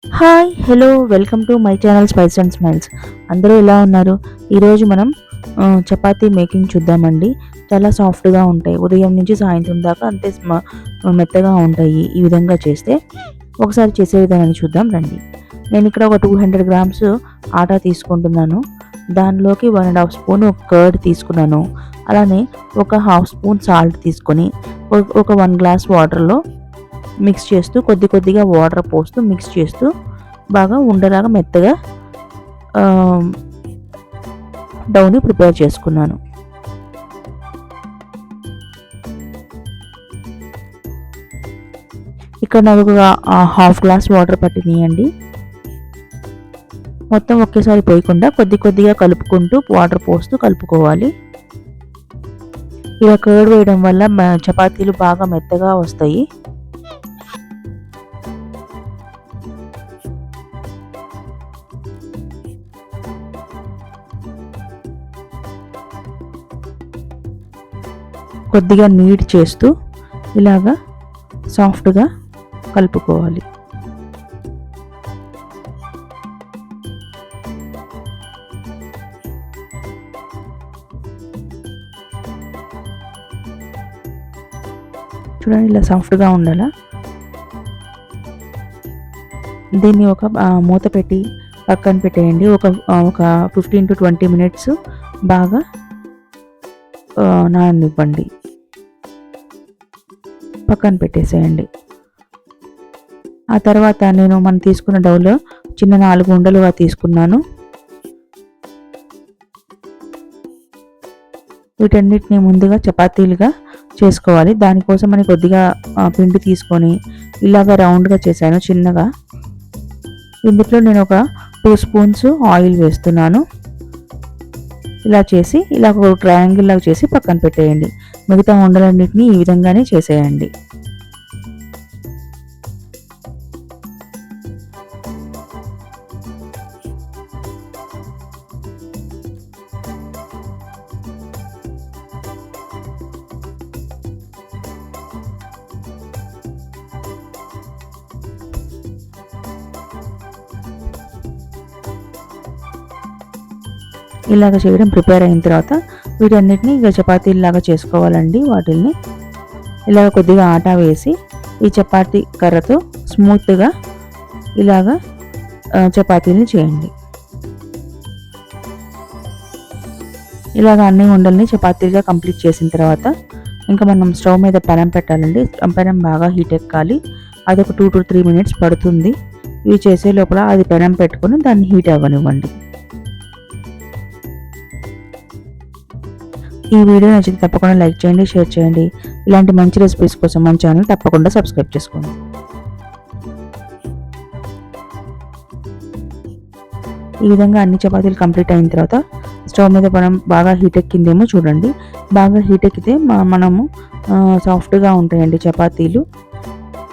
Hi hello welcome to my channel spice and smiles. అందరూ ఎలా ఉన్నారు? ఈరోజు మనం చపాతీ మేకింగ్ చూద్దామండి. చాలా సాఫ్ట్గా ఉంటాయి. ఉదయం నుంచి సాయంత్రం దాకా అంతే మెత్తగా ఉంటాయి. ఈ విధంగా చేస్తే ఒకసారి చేసే విధానాన్ని చూద్దాం రండి. నేను ఇక్కడ ఒక 200 గ్రామ్స్ ఆటా తీసుకుంటున్నాను. దానిలోకి 1.5 స్పూన్ కర్డ్ తీసుకున్నాను. అలానే ఒక 1/2 స్పూన్ సాల్ట్ తీసుకొని ఒక 1 గ్లాస్ వాటర్లో మిక్స్ చేస్తూ కొద్దిగా వాటర్ పోస్తూ మిక్స్ చేస్తూ బాగా ఉండలాగా మెత్తగా డౌని ప్రిపేర్ చేసుకున్నాను. ఇక్కడ నాకు ఒక 1/2 గ్లాస్ వాటర్ పట్టినాయండి. మొత్తం ఒకేసారి పోయకుండా కొద్దిగా కలుపుకుంటూ వాటర్ పోస్తూ కలుపుకోవాలి. ఇలా కర్డ్ వేయడం వల్ల చపాతీలు బాగా మెత్తగా వస్తాయి. కొద్దిగా నీడ్ చేస్తూ ఇలాగా సాఫ్ట్గా కలుపుకోవాలి. చూడండి, ఇలా సాఫ్ట్గా ఉండాలా. దీన్ని ఒక మూత పెట్టి పక్కన పెట్టేయండి. ఒక 15 to 20 మినిట్స్ బాగా నాననివ్వండి. పక్కన పెట్టేసేయండి. ఆ తర్వాత మనం తీసుకున్న డౌలో చిన్న 4 ఉండలుగా తీసుకున్నాను. వీటన్నిటిని ముందుగా చపాతీలుగా చేసుకోవాలి. దానికోసం అని కొద్దిగా పిండి తీసుకొని ఇలాగ రౌండ్గా చేశాను చిన్నగా. ఇందులో నేను ఒక 2 స్పూన్స్ ఆయిల్ వేస్తున్నాను. ఇలా చేసి ఇలా ఒక ట్రయాంగిల్ లాగా చేసి పక్కన పెట్టేయండి. మిగతా ఉండలన్నిటిని ఈ విధంగానే చేసేయండి. ఇలాగ చేయడం ప్రిపేర్ అయిన తర్వాత వీటన్నిటిని ఇక చపాతీలాగా చేసుకోవాలండి. వాటిల్ని ఇలాగ కొద్దిగా ఆటా వేసి ఈ చపాతీ కర్రతో స్మూత్గా ఇలాగ చపాతీని చేయండి. ఇలాగ అన్ని ఉండల్ని చపాతీగా కంప్లీట్ చేసిన తర్వాత ఇంకా మనం స్టవ్ మీద పెనం పెట్టాలండి. పెనం బాగా హీట్ ఎక్కాలి. అది ఒక 2 to 3 మినిట్స్ పడుతుంది. ఇవి చేసే లోపల అది పెనం పెట్టుకొని దాన్ని హీట్ అవ్వనివ్వండి. ఈ వీడియో నచ్చితే తప్పకుండా లైక్ చేయండి, షేర్ చేయండి. ఇలాంటి మంచి రెసిపీస్ కోసం మన ఛానల్ తప్పకుండా సబ్స్క్రైబ్ చేసుకోండి. ఈ విధంగా అన్ని చపాతీలు కంప్లీట్ అయిన తర్వాత స్టవ్ మీద మనం బాగా హీట్ ఎక్కిందేమో చూడండి. బాగా హీట్ ఎక్కితే మనము సాఫ్ట్గా ఉంటాయండి చపాతీలు.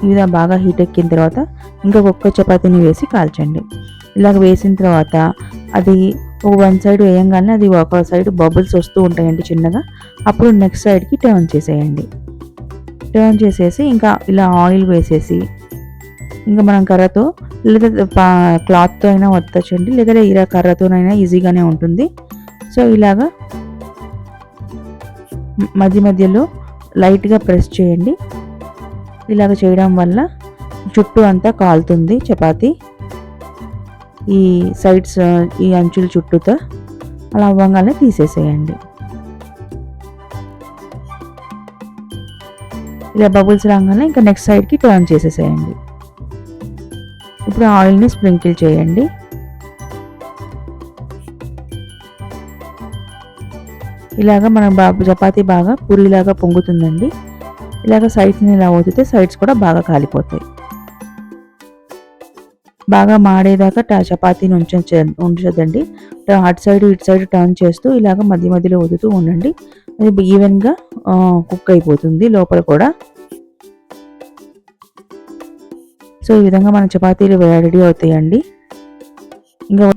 ఈ విధంగా బాగా హీట్ ఎక్కిన తర్వాత ఇంకొక చపాతీని వేసి కాల్చండి. ఇలాగ వేసిన తర్వాత అది ఒక 1 సైడ్ వేయంగానే అది ఒక సైడ్ బబుల్స్ వస్తూ ఉంటాయండి చిన్నగా. అప్పుడు నెక్స్ట్ సైడ్కి టర్న్ చేసేయండి. టర్న్ చేసేసి ఇంకా ఇలా ఆయిల్ వేసేసి ఇంకా మనం కర్రతో లేదా క్లాత్తో అయినా వత్తచ్చండి, లేదా ఇలా కర్రతోనైనా ఈజీగానే ఉంటుంది. సో ఇలాగా మధ్యలో లైట్గా ప్రెస్ చేయండి. ఇలాగ చేయడం వల్ల చుట్టూ అంతా కాలుతుంది చపాతీ. ఈ సైడ్స్ ఈ అంచుల చుట్టూతో అలా అవ్వగానే తీసేసేయండి. ఇలా బబుల్స్ రాగానే ఇంకా నెక్స్ట్ సైడ్కి టర్న్ చేసేసేయండి. ఇప్పుడు ఆయిల్ని స్ప్రింకిల్ చేయండి. ఇలాగ మన చపాతీ బాగా పూరీలాగా పొంగుతుందండి. ఇలాగ సైడ్స్ని ఇలా వదిలితే సైడ్స్ కూడా బాగా కాలిపోతాయి. బాగా మాడేదాకా చపాతీని ఉంచదండి. అటు సైడ్ ఇటు సైడ్ టర్న్ చేస్తూ ఇలాగ మధ్యలో వదులుతూ ఉండండి. అది ఈవెన్గా కుక్ అయిపోతుంది లోపల కూడా. సో ఈ విధంగా మన చపాతీలు రెడీ అవుతాయండి. ఇంకా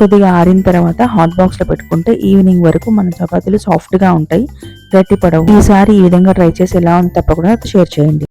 కొద్దిగా ఆరిన తర్వాత హాట్ బాక్స్లో పెట్టుకుంటే ఈవినింగ్ వరకు మన చపాతీలు సాఫ్ట్గా ఉంటాయి, గట్టి పడవు. ఈసారి ఈ విధంగా ట్రై చేసి ఎలా ఉంది తప్పకుండా షేర్ చేయండి.